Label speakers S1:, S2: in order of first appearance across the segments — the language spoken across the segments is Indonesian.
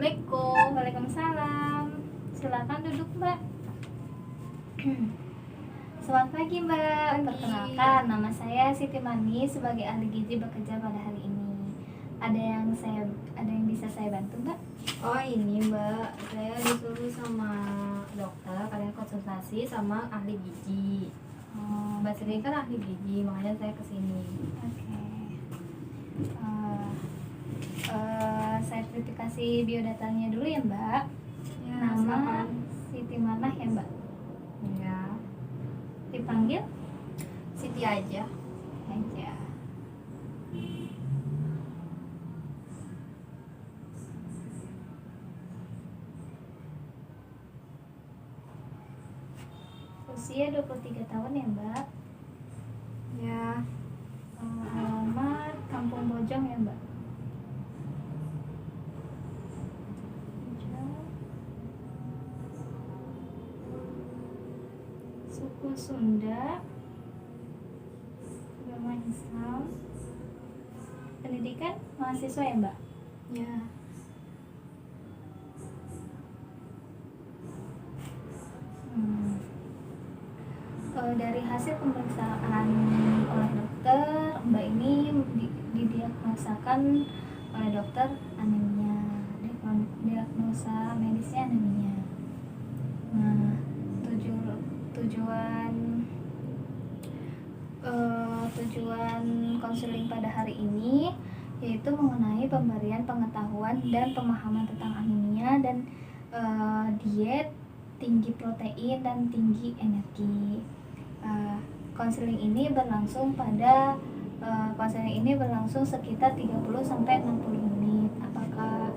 S1: Assalamualaikum.
S2: Waalaikumsalam. Silakan duduk, Mbak. Selamat pagi, Mbak.
S1: Pagi.
S2: Perkenalkan, nama saya Siti Mani sebagai ahli gizi bekerja pada hari ini. Ada yang bisa saya bantu, Mbak?
S1: Oh ini Mbak, saya disuruh sama dokter kalian konsultasi sama ahli gizi. Mbak sendiri kan ahli gizi, makanya saya kesini.
S2: Oke. Saya verifikasi biodatanya dulu ya, Mbak.
S1: Ya,
S2: Nama
S1: silakan.
S2: Siti Manah ya, Mbak.
S1: Ya,
S2: Dipanggil
S1: Siti aja.
S2: aja. Usia 23 tahun ya, Mbak.
S1: Ya,
S2: Alamat Kampung Bojong ya, Mbak. Suku Sunda, agama Islam, pendidikan mahasiswa ya, Mbak.
S1: ya.
S2: Dari hasil pemeriksaan oleh dokter, Mbak ini didiagnosakan oleh dokter anemia. Diagnosa medisnya anemia. Nah, tujuan konseling pada hari ini yaitu mengenai pemberian pengetahuan dan pemahaman tentang anemia dan diet tinggi protein dan tinggi energi. Konseling ini berlangsung sekitar 30 sampai 60 menit. Apakah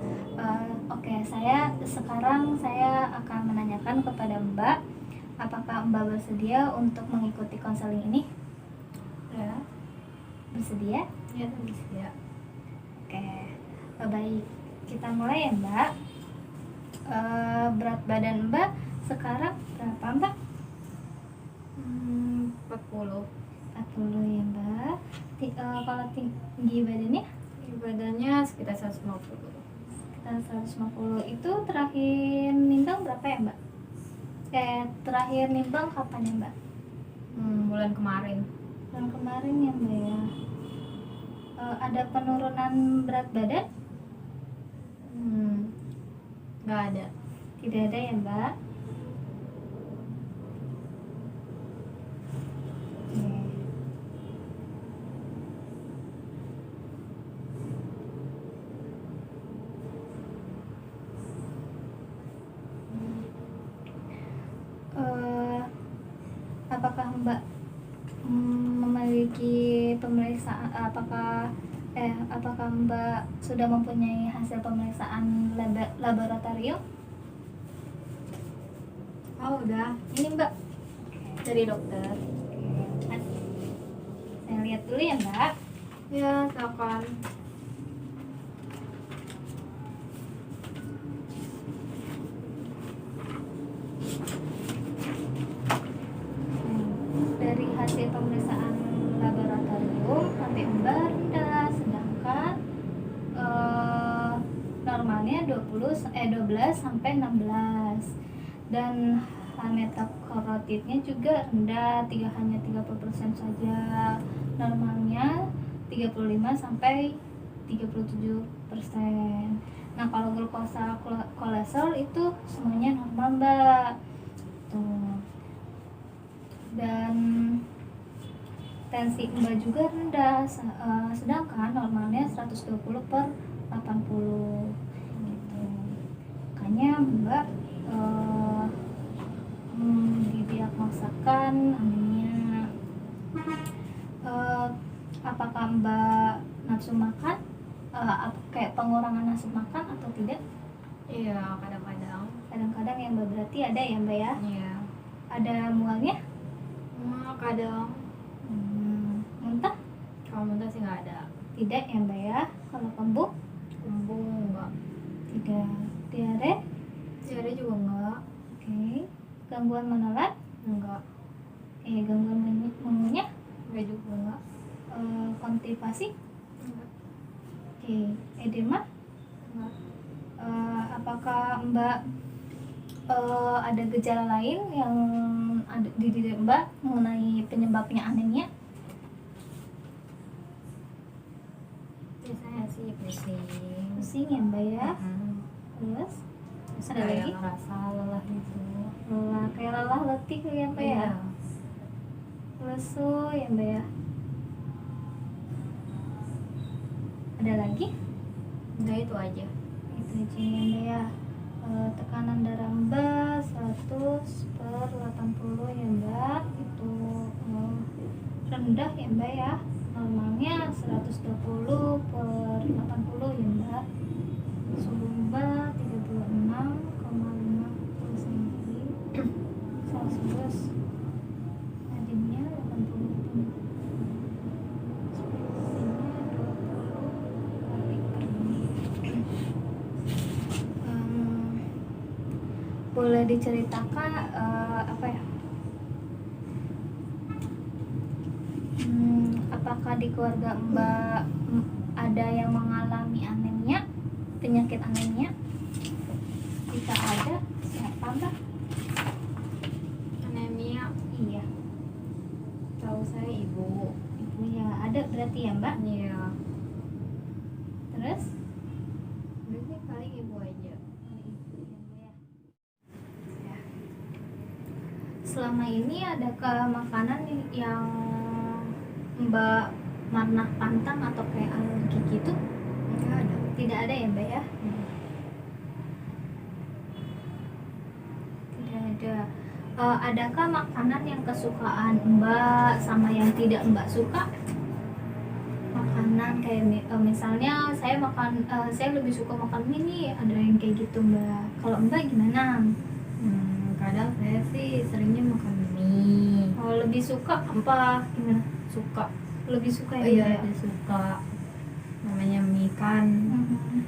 S2: sekarang saya akan menanyakan kepada Mbak, apakah Mbak bersedia untuk mengikuti konseling ini?
S1: Ya,
S2: Bersedia?
S1: ya bersedia.
S2: Oke, baik. Kita mulai ya, Mbak. Berat badan Mbak sekarang berapa, Mbak?
S1: 40.
S2: 40 ya, Mbak. Kalau tinggi badannya?
S1: Badannya sekitar 150.
S2: Sekitar 150. Itu terakhir nimbang berapa ya, Mbak? Terakhir nimbang kapan ya, Mbak?
S1: Bulan kemarin.
S2: Bulan kemarin ya, Mbak ya. Ada penurunan berat badan?
S1: Nggak ada.
S2: Tidak ada ya, Mbak. Oke. Apakah Mbak memiliki pemeriksaan? Apakah Mbak sudah mempunyai hasil pemeriksaan laboratorium?
S1: Oh udah,
S2: Ini, Mbak.
S1: dari dokter.
S2: Saya lihat dulu ya, Mbak.
S1: Ya, silakan.
S2: Dari hasil pemeriksaan laboratorium Mbak rendah, sedangkan normalnya 12 sampai 16, dan metakarotidnya juga rendah, hanya 30% saja. Normalnya 35 sampai 37%. Nah, kalau glukosa kolesterol itu semuanya normal, Mbak. Tuh. Dan tensi Mbak juga rendah, sedangkan normalnya 120/80 gitu. Makanya Mbak didiagnosakan anemia. Apakah Mbak nafsu makan, kayak pengurangan nafsu makan atau tidak?
S1: Iya, kadang-kadang.
S2: Kadang-kadang ya, Mbak, berarti ada ya, Mbak ya?
S1: Iya.
S2: Ada mualnya?
S1: Kadang.
S2: Muntah?
S1: Kalau muntah sih nggak ada.
S2: Tidak ya, Mbak ya? Kalau kembung?
S1: Kembung enggak.
S2: Tidak. Diare?
S1: Diare juga enggak.
S2: Oke. Gangguan menelan?
S1: Enggak.
S2: Gangguan mengunyah?
S1: Enggak juga enggak.
S2: Konstipasi?
S1: Enggak.
S2: Edema?
S1: Enggak.
S2: Apakah Mbak ada gejala lain yang ada di diri Mbak mengenai penyebabnya anemia?
S1: Biasanya sih pusing.
S2: Pusing ya Mbak ya.
S1: Mm-mm.
S2: Terus
S1: Terus
S2: ada
S1: kayak
S2: lagi?
S1: ngerasa lelah gitu.
S2: Lelah, kayak lelah letih ya Mbak ya.
S1: Iya.
S2: Lesu ya Mbak ya. Ada lagi?
S1: Enggak, itu aja.
S2: Itu aja ya Mbak ya. Tekanan darah Mbak 100/80 ya Mbak. Itu rendah ya Mbak ya. Normalnya 120/80 ya Mbak. Suhu Mbak 36,50 Celcius. Nadinya 80. Boleh diceritakan apa ya? Apakah di keluarga Mbak ada yang mengalami anemia, penyakit anemia? Jika ada, siapa Mbak?
S1: Anemia,
S2: Iya,
S1: tahu saya ibu.
S2: itu ya ada berarti ya Mbak.
S1: Iya.
S2: Terus?
S1: Biasanya paling ibu aja.
S2: Selama ini adakah makanan yang Mbak pernah pantang atau kayak alergi gitu?
S1: Enggak ada.
S2: Tidak ada ya Mbak ya? Tidak ada. Adakah makanan yang kesukaan Mbak sama yang tidak Mbak suka? Makanan kayak misalnya saya saya lebih suka makan mie nih, ada yang kayak gitu Mbak. Kalau Mbak gimana?
S1: Kadang saya sih seringnya makan mie.
S2: Oh, lebih suka apa? Gimana?
S1: Suka.
S2: Lebih suka ya
S1: Oh iya,
S2: Mbak ya?
S1: ada suka. Namanya mie kan.
S2: Mhm.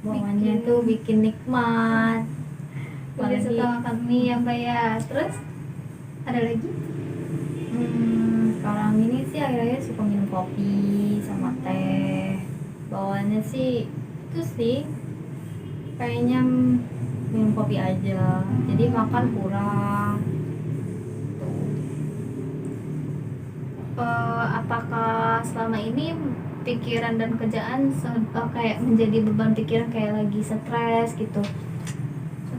S1: Bawahnya
S2: Bikin-
S1: tuh bikin nikmat.
S2: Lebih
S1: Apalagi
S2: suka makan mie ya Mbak ya. Terus ada lagi?
S1: sekarang ini sih akhirnya suka minum kopi sama teh. Bawaannya sih itu sih kayaknya minum kopi aja. Jadi makan kurang. Tuh.
S2: Apakah selama ini pikiran dan kerjaan kayak menjadi beban pikiran, kayak lagi stres gitu?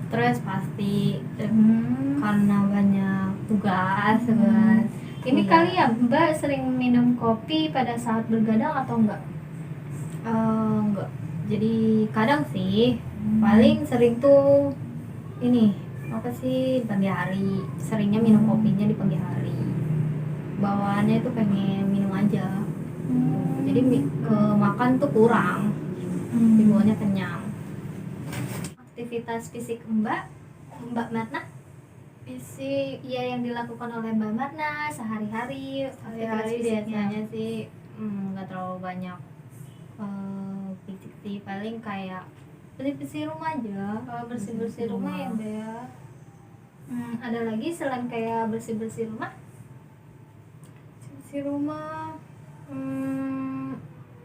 S1: Stres pasti
S2: Hmm.
S1: karena banyak tugas kan.
S2: Ini
S1: Iya.
S2: kali ya Mbak sering minum kopi pada saat bergadang atau enggak?
S1: Enggak. Jadi kadang sih paling sering tuh ini apa sih di pagi hari, seringnya minum kopinya di pagi hari. Bawaannya itu pengen minum aja. Jadi makan tuh kurang, dibawaannya kenyang.
S2: Aktivitas fisik Mbak Matna?
S1: Fisik
S2: Iya, yang dilakukan oleh Mbak Matna sehari-hari, aktivitas
S1: hari-hari
S2: fisiknya.
S1: biasanya sih nggak terlalu banyak fisik sih, paling kayak bersih-bersih rumah aja.
S2: Kalau bersih-bersih rumah ya Mbak ya. Ada lagi selain kayak bersih-bersih rumah?
S1: Bersih rumah,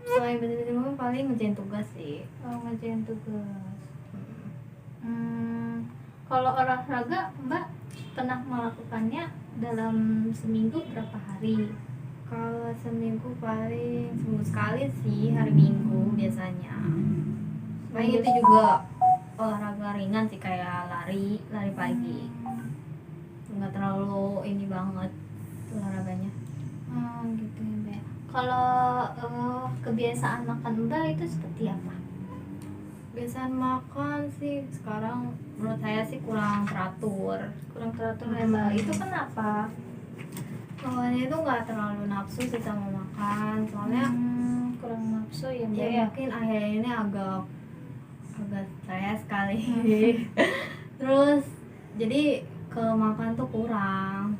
S1: selain bersih rumah paling ngerjain tugas sih.
S2: Ngerjain tugas. Kalau olahraga Mbak pernah melakukannya dalam seminggu berapa hari?
S1: Kalau seminggu paling seminggu sekali sih, hari Minggu biasanya. Paling itu juga olahraga ringan sih, kayak lari pagi. Nggak terlalu ini banget olahraganya.
S2: Gitu ya Mbak. Kalau kebiasaan makan Mbak itu seperti apa?
S1: Kebiasaan makan sih sekarang menurut saya sih kurang teratur.
S2: Kurang teratur ya Mbak. Itu kenapa?
S1: Awalnya itu nggak terlalu nafsu sih sama makan, soalnya
S2: kurang nafsu ya Mbak
S1: ya
S2: ya.
S1: mungkin akhir ini agak stres kali. Terus jadi ke makan tuh kurang.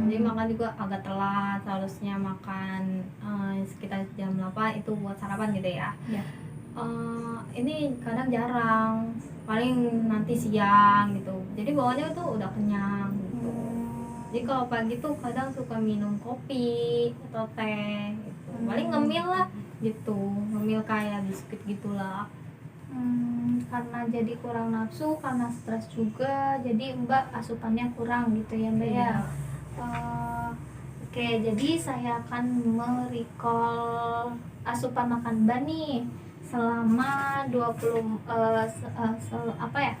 S1: Jadi makan juga agak telat, seharusnya makan sekitar jam 8 itu buat sarapan gitu ya.
S2: Ya.
S1: Ini kadang jarang, paling nanti siang gitu. Jadi bawaannya tuh udah kenyang gitu. Jadi kalau pagi tuh kadang suka minum kopi atau teh gitu. Paling ngemil lah gitu, ngemil kayak biskuit gitulah.
S2: Karena jadi kurang nafsu, karena stres juga, jadi Mbak asupannya kurang gitu ya Mbak ya.
S1: Iya.
S2: Oke, jadi saya akan merecall asupan makan Mbak nih selama 20 apa ya?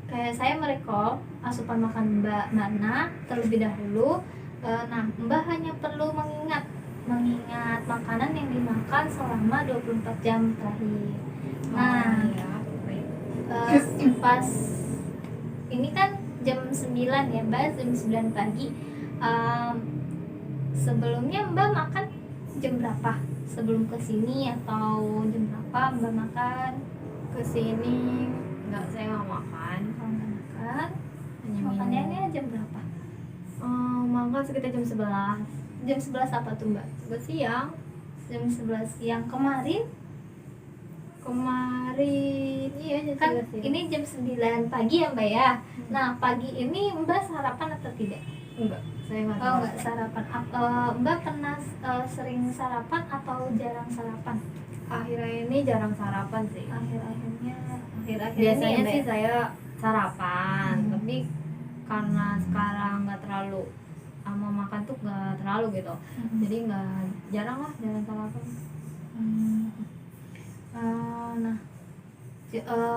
S2: Kayak saya merecall asupan makan Mbak Nana terlebih dahulu. Nah, Mbak hanya perlu mengingat makanan yang dimakan selama 24 jam terakhir. Nah,
S1: iya.
S2: pas ini kan jam 9 ya Mbak, jam 9 pagi. Sebelumnya Mbak makan jam berapa? Sebelum kesini atau jam berapa Mbak makan?
S1: Kesini nggak, saya nggak makan.
S2: Kalau nggak makan,
S1: Hanya
S2: makannya
S1: minum.
S2: jam berapa?
S1: Makan sekitar jam 11.
S2: Jam 11 apa tuh Mbak?
S1: 11 siang.
S2: Jam 11 siang kemarin
S1: Iya jam
S2: kan
S1: 11 siang.
S2: ini jam 9 pagi ya Mbak ya. Nah, pagi ini Mbak sarapan atau tidak?
S1: Enggak, saya nggak
S2: Oh,
S1: tahu.
S2: nggak sarapan. Mbak pernah sering sarapan atau jarang sarapan?
S1: Akhir-akhir ini jarang sarapan sih.
S2: Akhir-akhirnya
S1: Biasanya
S2: ini ya, Mbak
S1: sih
S2: ya?
S1: saya sarapan, tapi karena sekarang nggak terlalu sama makan tuh nggak terlalu gitu, jadi nggak, jarang sarapan.
S2: Nah,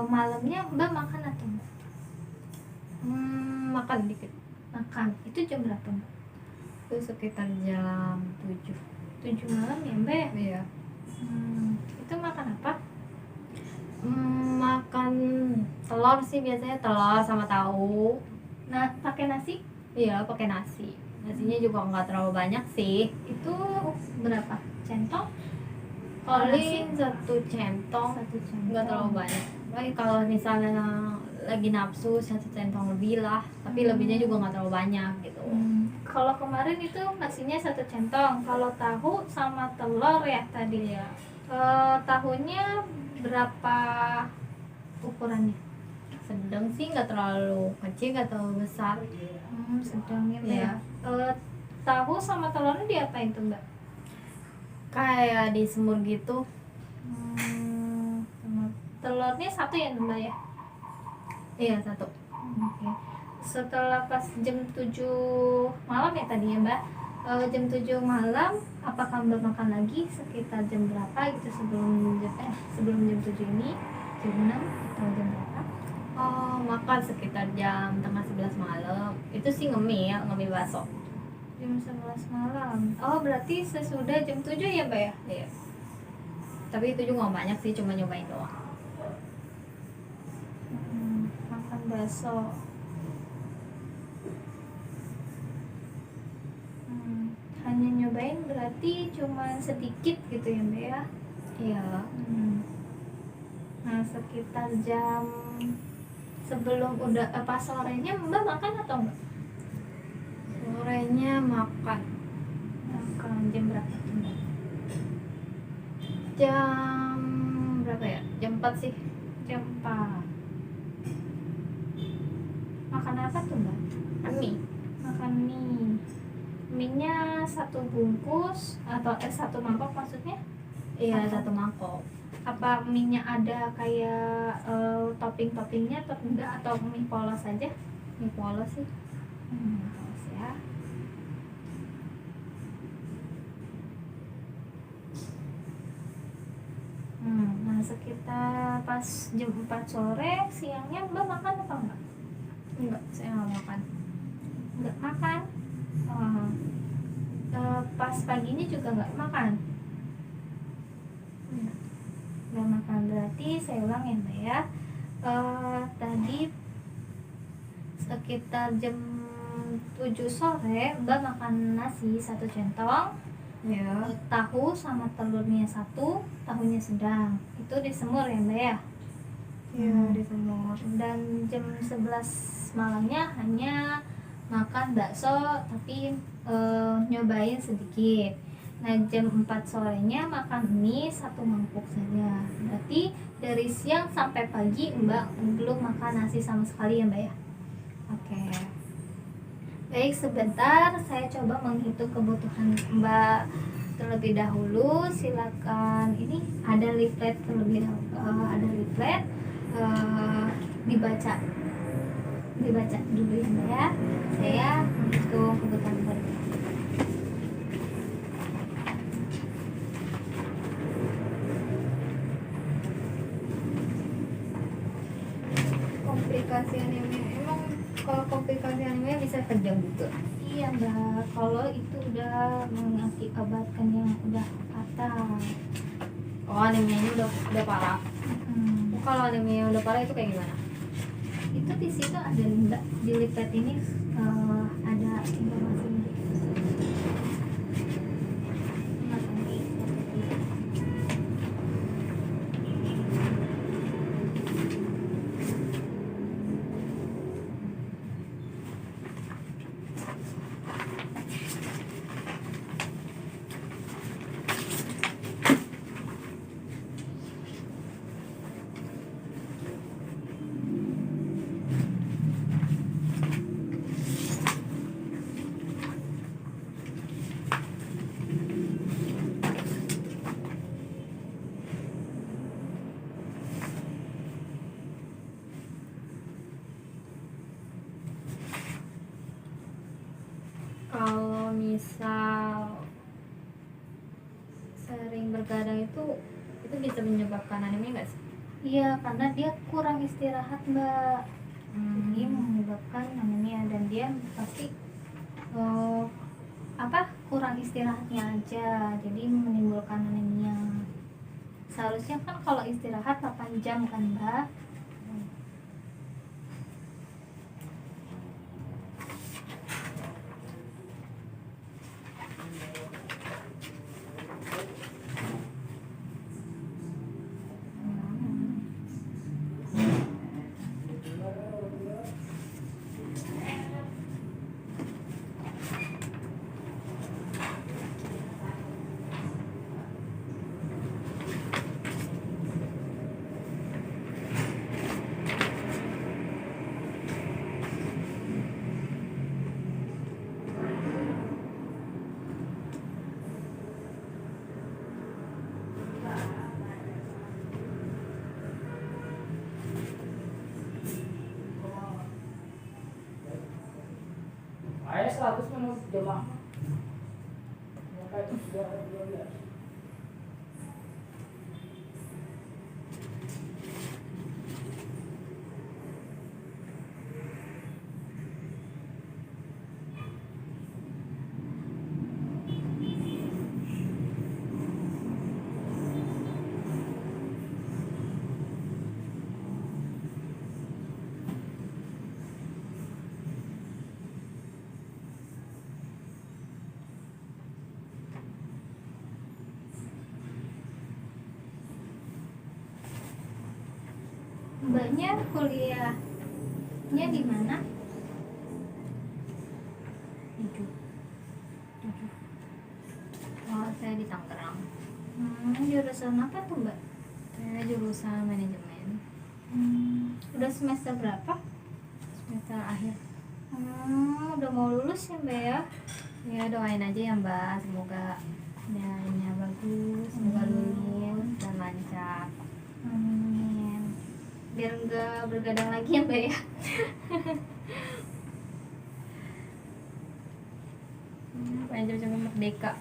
S2: malamnya Mbak makan atau enggak?
S1: Makan dikit.
S2: Makan. Itu jam berapa Mbak?
S1: Itu sekitar jam 7.
S2: 7 malam ya Mbak ya?
S1: Iya.
S2: Itu makan apa?
S1: Makan telur sih, biasanya telur sama tahu.
S2: Nah, pakai nasi?
S1: Iya, pakai nasi. Nasinya juga nggak terlalu banyak sih.
S2: Itu berapa? Centong?
S1: Paling satu centong,
S2: Satu centong.
S1: nggak terlalu banyak. Tapi kalau misalnya lagi nafsu, satu centong lebih lah. Tapi lebihnya juga nggak terlalu banyak gitu.
S2: Kalau kemarin itu nasinya satu centong. Kalau tahu sama telur ya tadi.
S1: Iya.
S2: Tahunya berapa ukurannya?
S1: Sedang sih, nggak terlalu kecil, nggak terlalu besar.
S2: Sedang ya Mbak
S1: Iya.
S2: ya. Tahu sama telurnya diapain tuh Mbak?
S1: Kayak disemur gitu.
S2: Telurnya satu ya Mbak ya?
S1: Iya, satu.
S2: Oke. Setelah pas jam 7 malam ya tadi ya Mbak, jam 7 malam apakah Mbak makan lagi sekitar jam berapa gitu sebelum jam 7 ini? Jam 6 atau jam berapa?
S1: Makan sekitar jam tengah 11 malam. Itu sih ngemil bakso.
S2: Jam 11 malam. Oh, berarti sesudah jam 7 ya Mbak ya?
S1: Iya. Tapi itu juga nggak banyak sih, cuma nyobain doang.
S2: Makan bakso. Hanya nyobain berarti cuma sedikit gitu ya Mbak ya?
S1: Iya.
S2: Nah, sekitar jam sebelum pas sorenya Mbak makan atau enggak?
S1: Sorenya makan
S2: Makan jam berapa tuh Mbak?
S1: jam berapa ya? Jam 4 sih.
S2: Jam 4. Makan apa tuh Mbak?
S1: Mie.
S2: Makan mie. Mie-nya satu bungkus atau satu mangkok maksudnya?
S1: Iya,
S2: Apa?
S1: satu mangkok.
S2: Apa mie-nya ada kayak topping-toppingnya atau enggak, atau mie polos saja?
S1: Mie polos sih.
S2: Polos ya. Nah, sekitar pas jam 4 sore siangnya Mbak makan apa enggak?
S1: Enggak, saya nggak makan.
S2: Enggak makan. Pas paginya juga enggak makan. Enggak makan, berarti saya ulang ya Mbak ya. Tadi sekitar jam 7 sore Mbak makan nasi satu centong,
S1: Iya.
S2: tahu sama telurnya satu, tahunya sedang, itu disemur ya Mbak ya.
S1: Iya, disemur.
S2: Dan jam 11 malamnya hanya makan bakso tapi nyobain sedikit. Nah, jam 4 sorenya makan mie satu mangkuk saja. Berarti dari siang sampai pagi Mbak belum makan nasi sama sekali ya Mbak ya. Oke. Baik, sebentar saya coba menghitung kebutuhan Mbak terlebih dahulu silakan, ini ada leaflet terlebih dahulu, ada leaflet, dibaca dulu ya Mbak ya. Saya untuk kebutuhan pribadi.
S1: Komplikasi anime, emang kalau komplikasi anime bisa kejang juga.
S2: Iya Mbak, kalau itu udah mengakibatkan yang udah fatal.
S1: Oh, animenya udah parah. Kalau animenya udah parah itu kayak gimana?
S2: Itu di situ ada Mbak, di leaflet ini ada informasinya.
S1: Kalau misal sering bergadang itu bisa menyebabkan anime nggak sih?
S2: Iya, karena dia kurang istirahat Mbak. Ini menyebabkan anemia, dan dia pasti kurang istirahatnya aja, jadi menimbulkan anemia. Seharusnya kan kalau istirahat 8 jam kan Mbak.
S3: Ayah 100 menurut jemaah. Maka itu sudah 12.
S2: Mbaknya kuliahnya di mana?
S1: Oh, saya di Tangerang.
S2: Jurusan apa tuh Mbak?
S1: Saya jurusan manajemen.
S2: Udah semester berapa?
S1: Semester akhir.
S2: Udah mau lulus ya Mbak ya?
S1: Ya doain aja ya Mbak, semoga nilainya bagus, semoga lulus dan lancar.
S2: Amin. Biar nggak bergadang lagi ya Mbak ya.
S1: Pengen cepet-cepet merdeka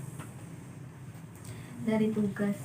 S1: dari tugas.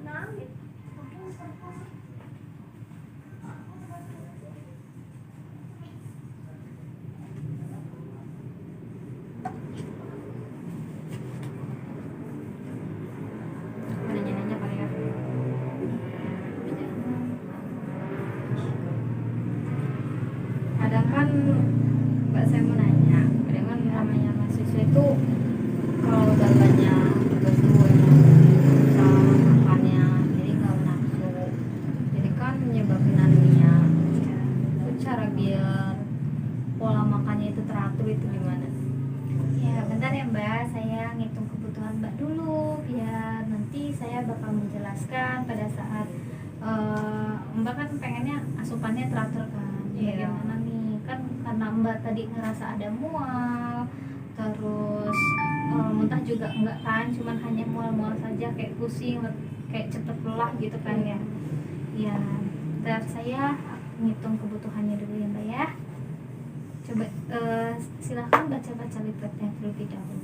S2: nangis.
S1: Nanya-nanya kali ya. Kadang kan Mbak, saya mau nanya, kadang kan namanya mahasiswa itu kalau udah banyak tugas sama makannya jadi nggak nafsu, jadi kan menyebabkan anemia. Itu cara biar pola makannya itu teratur itu gimana?
S2: Ya bentar ya Mbak, saya ngitung kebutuhan Mbak dulu biar nanti saya bakal menjelaskan pada saat Mbak kan pengennya asupannya teratur kan.
S1: Iya.
S2: Bagaimana nih? Kan karena Mbak tadi ngerasa ada mual, terus muntah juga enggak kan, cuman hanya mual-mual saja, kayak pusing, kayak cepet lelah gitu kan ya. Ya, ntar saya ngitung kebutuhannya dulu ya Mbak ya. Coba silakan baca-baca leafletnya terlebih dahulu.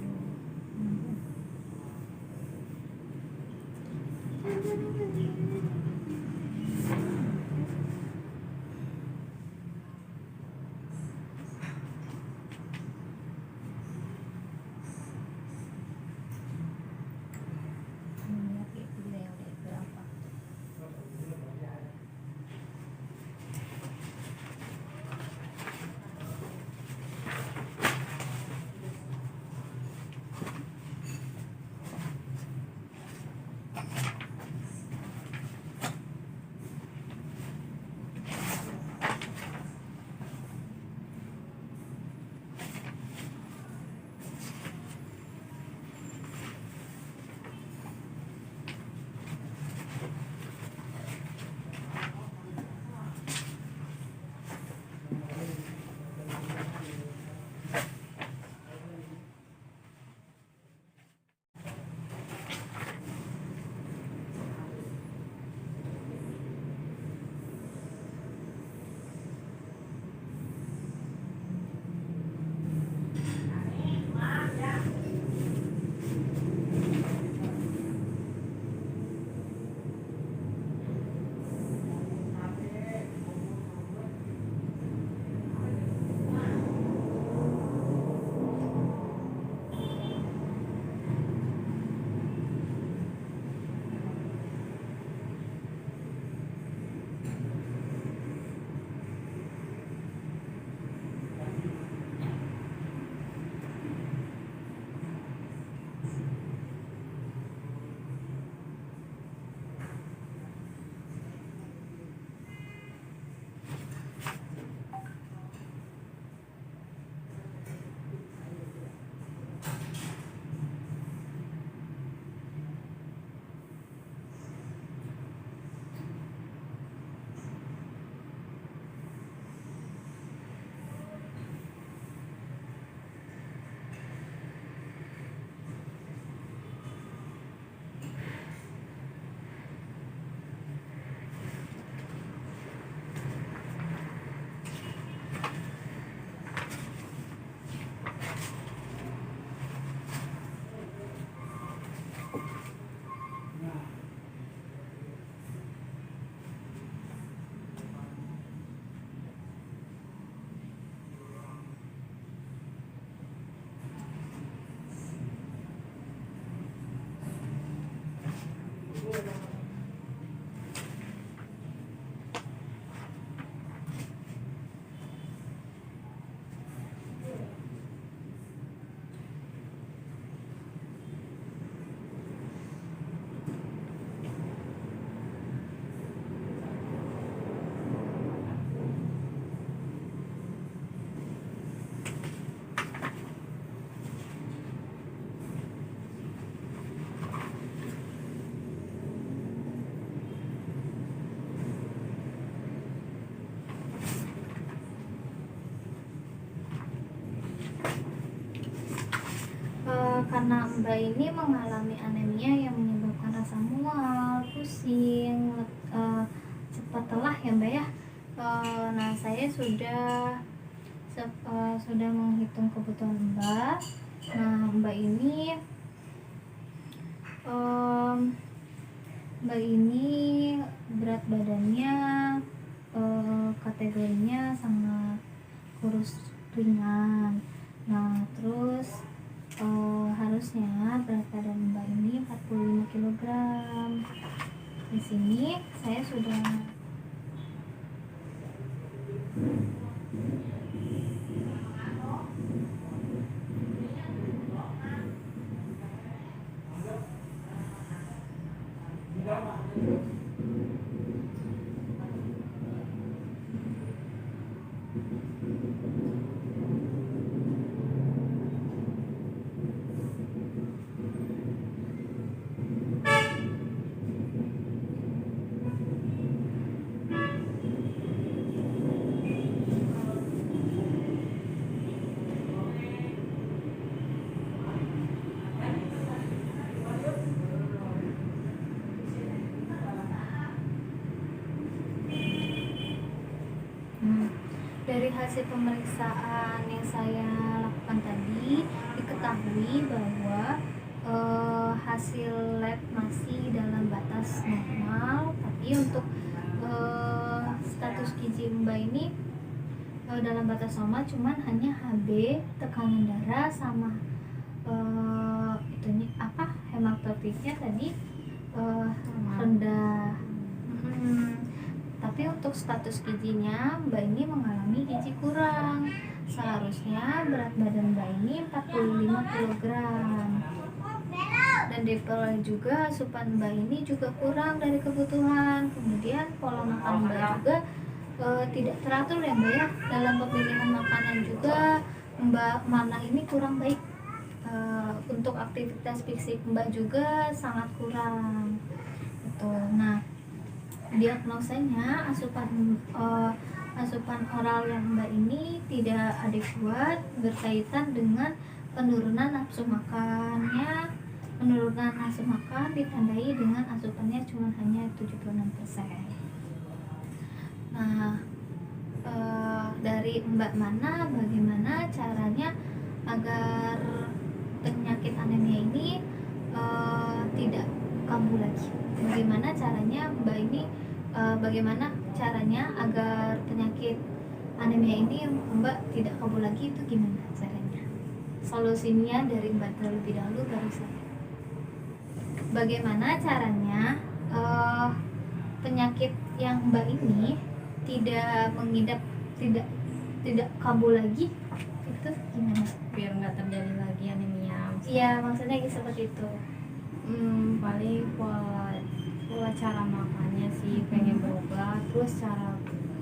S2: Karena Mbak ini mengalami anemia yang menyebabkan rasa mual, pusing, cepat lelah ya Mbak ya. Nah saya sudah menghitung kebutuhan Mbak. Nah Mbak ini Mbak ini berat badannya kategorinya sangat kurus ringan. Nah, terus harusnya berat badan Mbak ini 45 kg. Di sini saya sudah dari hasil pemeriksaan yang saya lakukan tadi diketahui bahwa hasil lab masih dalam batas normal, tapi untuk status gizi Mbak ini dalam batas normal, cuman hanya HB, tekanan darah sama itunya apa hematokritnya tadi rendah. Tapi untuk status gizinya Mbak ini mengalami gizi kurang. Seharusnya berat badan Mbak ini 45 kg. Dan DPL juga asupan Mbak ini juga kurang dari kebutuhan. Kemudian pola makan Mbak juga tidak teratur ya Mbak ya. Dalam pemilihan makanan juga Mbak Mana ini kurang baik. Untuk aktivitas fisik Mbak juga sangat kurang. Gitu. Nah, diagnosanya asupan oral yang Mbak ini tidak adekuat, berkaitan dengan penurunan nafsu makannya. Penurunan nafsu makan ditandai dengan asupannya cuma hanya 76%. Nah, dari Mbak Mana, bagaimana caranya agar penyakit anemia ini tidak kambuh lagi? Bagaimana caranya Mbak ini bagaimana caranya agar penyakit anemia ini Mbak tidak kambuh lagi, itu gimana caranya? Solusinya dari Mbak terlebih dahulu baru saya. Bagaimana caranya penyakit yang Mbak ini tidak mengidap, tidak kambuh lagi, itu gimana?
S1: Biar nggak terjadi lagi anemia.
S2: Iya, maksudnya seperti itu.
S1: Paling pola cara makannya sih pengen berubah, terus cara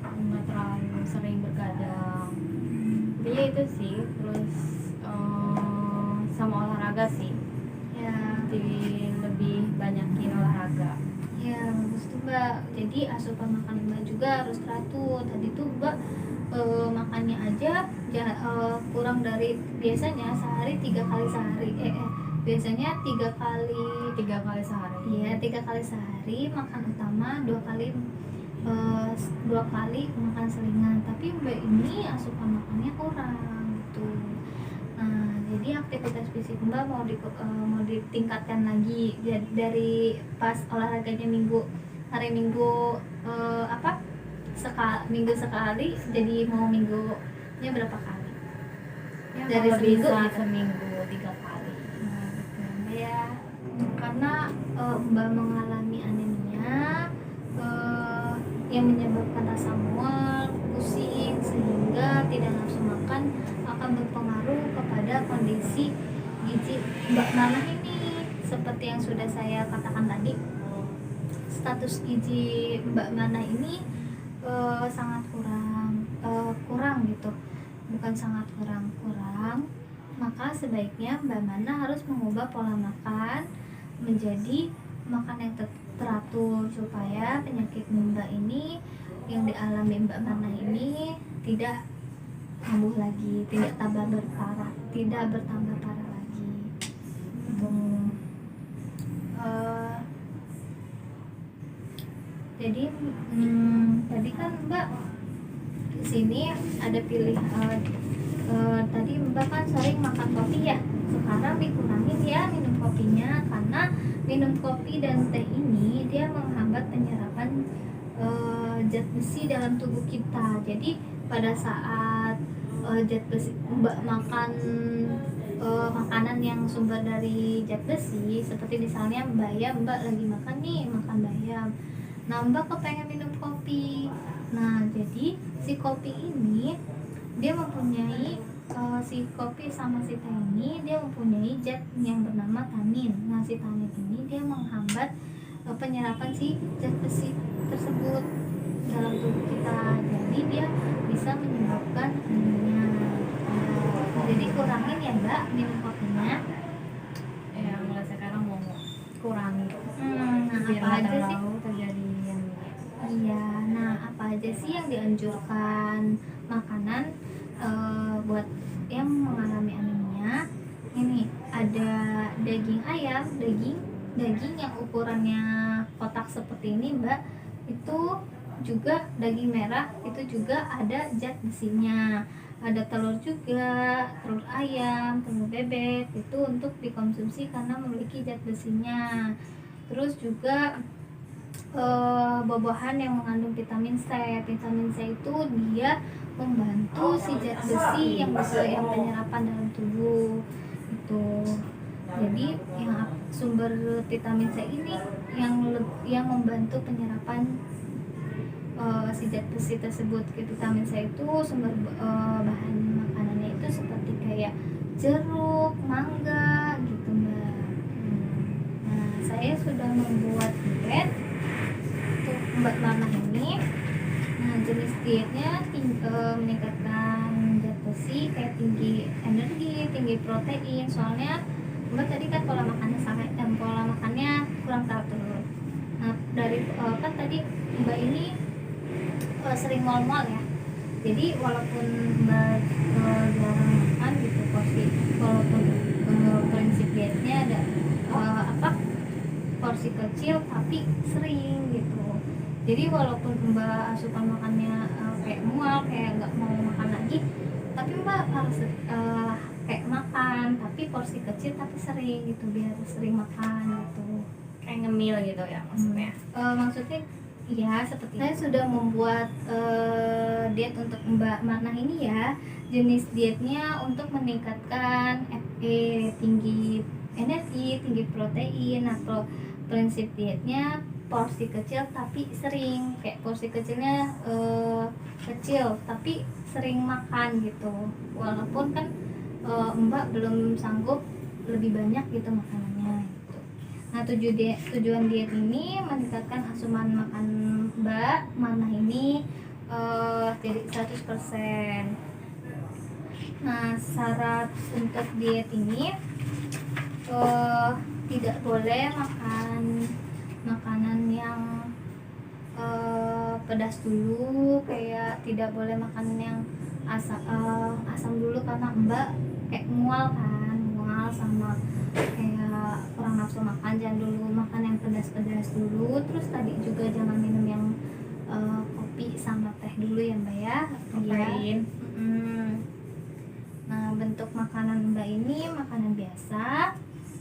S1: nggak terlalu sering bergadang. Iya itu sih, terus sama olahraga sih.
S2: Ya,
S1: Jadi lebih banyakin olahraga.
S2: ya bagus tuh Mbak. Jadi asupan makanan Mbak juga harus teratur. Tadi tuh Mbak makannya aja kurang dari biasanya sehari 3 kali sehari. Biasanya 3 kali.
S1: 3 kali sehari.
S2: Iya, 3 kali sehari makan utama, 2 kali makan selingan. Tapi Mbak ini asupan makannya kurang gitu. Nah, jadi aktivitas fisik Mbak mau ditingkatkan lagi. Jadi dari pas olahraganya hari Minggu minggu sekali, jadi mau minggunya berapa kali?
S1: Ya,
S2: Dari
S1: kalau
S2: seminggu
S1: bisa
S2: gitu.
S1: seminggu 3 kali.
S2: Nah, gitu. Ya, karena Mbak mengalami anemia yang menyebabkan rasa mual, pusing, sehingga tidak nafsu makan, akan berpengaruh kepada kondisi gizi Mbak Mana ini. Seperti yang sudah saya katakan tadi, status gizi Mbak Mana ini sangat kurang gitu, bukan sangat kurang. Maka sebaiknya Mbak Mana harus mengubah pola makan menjadi makan yang teratur, supaya penyakit Mbak ini yang dialami Mbak Mana ini tidak kambuh lagi, tidak bertambah parah lagi. Jadi tadi kan Mbak di sini ada tadi Mbak kan sering makan kopi ya, sekarang dikurangin ya minum kopinya, karena minum kopi dan teh ini dia menghambat penyerapan zat besi dalam tubuh kita. Jadi pada saat zat besi Mbak makan makanan yang sumber dari zat besi, seperti misalnya bayam, Mbak lagi makan nih, makan bayam, nah Mbak kepengen minum kopi. Nah jadi si kopi ini dia mempunyai si kopi sama si teh ini dia mempunyai zat yang bernama tanin. Nah si tanin ini dia menghambat penyerapan si zat besi tersebut dalam tubuh kita, jadi dia bisa menyebabkan anemia. Jadi kurangin ya Mbak minum kopinya.
S1: Ya mulai sekarang mau kurangi
S2: Nah
S1: biar
S2: apa
S1: nggak
S2: aja sih?
S1: terlalu terjadi yang
S2: Iya, nah apa aja sih yang dianjurkan makanan buat yang mengalami anemia? Ini ada daging ayam, daging yang ukurannya kotak seperti ini Mbak, itu juga daging merah, itu juga ada zat besinya. Ada telur juga, telur ayam, telur bebek, itu untuk dikonsumsi karena memiliki zat besinya. Terus juga buah-buahan yang mengandung vitamin C. Vitamin C itu dia membantu si zat besi yang penyerapan dalam tubuh itu. Jadi yang sumber vitamin C ini yang membantu penyerapan si zat besi tersebut ke vitamin C itu. Sumber bahan makanannya itu seperti kayak jeruk, mangga gitu Mbak. Nah saya sudah membuat diet untuk Mbak Marna ini. Nah jenis dietnya meningkatkan zat besi, kayak tinggi energi, tinggi protein. Soalnya Mbak tadi kan pola makannya pola makannya kurang teratur. Nah dari kan tadi Mbak ini sering ngomong ya. Jadi walaupun Mbak jarang makan gitu porsi, walaupun prinsip dietnya ada porsi kecil tapi sering gitu. Jadi walaupun Mbak asupan makannya kayak mual, kayak nggak mau makan lagi, tapi Mbak harus kayak makan tapi porsi kecil tapi sering gitu, biar sering makan gitu.
S1: kayak ngemil gitu ya maksudnya.
S2: Maksudnya ya seperti saya sudah membuat diet untuk Mbak Marna ini ya. Jenis dietnya untuk meningkatkan FE, tinggi energi, tinggi protein, atau prinsip dietnya porsi kecil tapi sering, kayak porsi kecilnya kecil tapi sering makan gitu. Walaupun kan Mbak belum sanggup lebih banyak gitu makanannya gitu. Nah tujuan diet ini meningkatkan asupan makan Mbak Marna ini jadi 100%. Nah syarat untuk diet ini tidak boleh makan makanan yang pedas dulu, kayak tidak boleh makan yang asam dulu, karena Mbak kayak mual sama kayak kurang nafsu makan. Jangan dulu makan yang pedas-pedas dulu. Terus tadi juga jangan minum yang kopi sama teh dulu ya Mbak ya,
S1: Kofein.
S2: Nah bentuk makanan Mbak ini makanan biasa,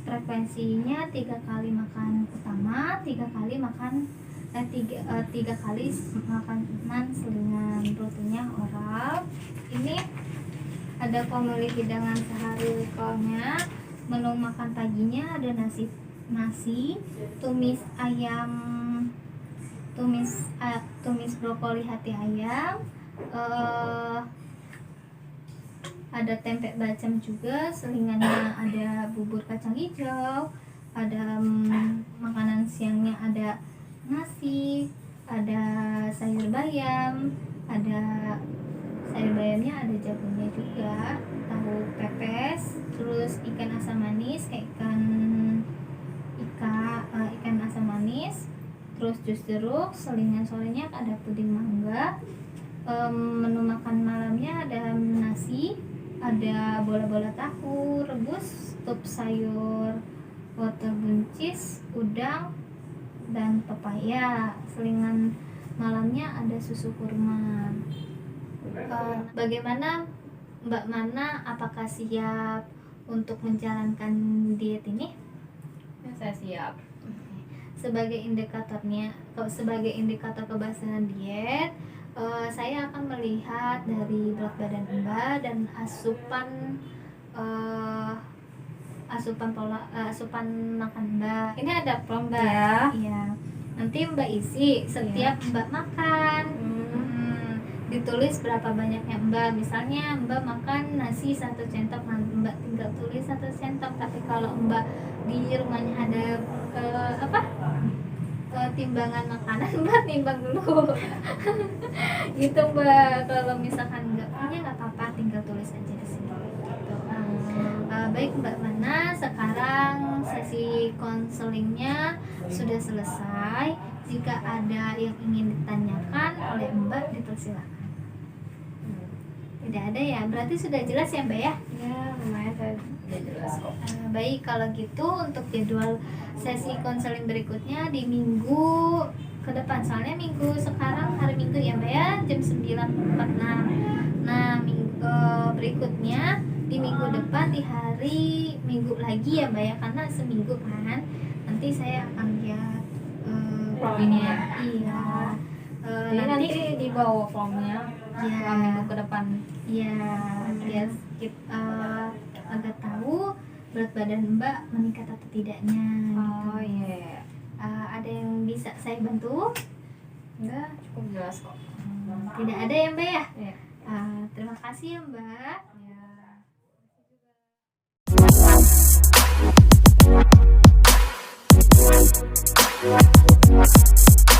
S2: frekuensinya 3 kali makan utama, 3 kali makan 3 kali makanan selingan, rutinnya oral. Ini ada pemilih hidangan sehari-harinya. Menu makan paginya ada nasi, tumis ayam, tumis brokoli hati ayam, ada tempe bacem juga, selingannya ada bubur kacang hijau, ada makanan siangnya ada nasi, ada sayur bayam, ada sayur bayamnya ada jagonya juga, tahu pepes, terus ikan asam manis kayak ikan asam manis, terus jus jeruk, selingan sorenya ada puding mangga. Menu makan malamnya ada nasi, ada bola-bola tahu rebus, sup sayur wortel buncis, udang, dan pepaya. Selingan malamnya ada susu kurma. Bagaimana Mbak Mana apakah siap untuk menjalankan diet ini?
S1: Ya, saya siap.
S2: Sebagai indikator keberhasilan diet, saya akan melihat dari berat badan Mbak dan asupan makan Mbak. Ini ada form Mbak.
S1: Ya.
S2: Iya. Nanti Mbak isi setiap Mbak makan. Ditulis berapa banyaknya Mbak. Misalnya Mbak makan nasi 1 sendok, Mbak tinggal tulis 1 sendok. Tapi kalau Mbak di rumahnya ada timbangan makanan, Mbak timbang dulu. Gitu Mbak. Kalau misalkan nggak punya nggak apa-apa, tinggal tulis aja di sini. Gitu. Baik Mbak Mana, sekarang sesi konselingnya sudah selesai. Jika ada yang ingin ditanyakan oleh Mbak, dipersilakan. Tidak ada ya, berarti sudah jelas ya Mbak ya?
S1: Ya, lumayan saya udah jelas kok.
S2: Baik, kalau gitu untuk jadwal sesi konseling berikutnya di minggu ke depan. Soalnya minggu sekarang hari Minggu ya Mbak ya, jam 9.46. Nah, berikutnya di minggu depan di hari Minggu lagi ya Mbak ya, karena seminggu kan. Nanti saya akan lihat
S1: Formnya ya?
S2: Iya.
S1: Jadi nanti dibawa formnya
S2: Ya.
S1: minggu ke depan.
S2: Iya, biar kita agak tahu berat badan Mbak meningkat atau tidaknya.
S1: Oh
S2: gitu.
S1: iya.
S2: Ada yang bisa saya bantu?
S1: Enggak, cukup jelas kok.
S2: Tidak ada ya Mbak ya?
S1: Iya.
S2: Terima kasih ya Mbak.
S1: Ya.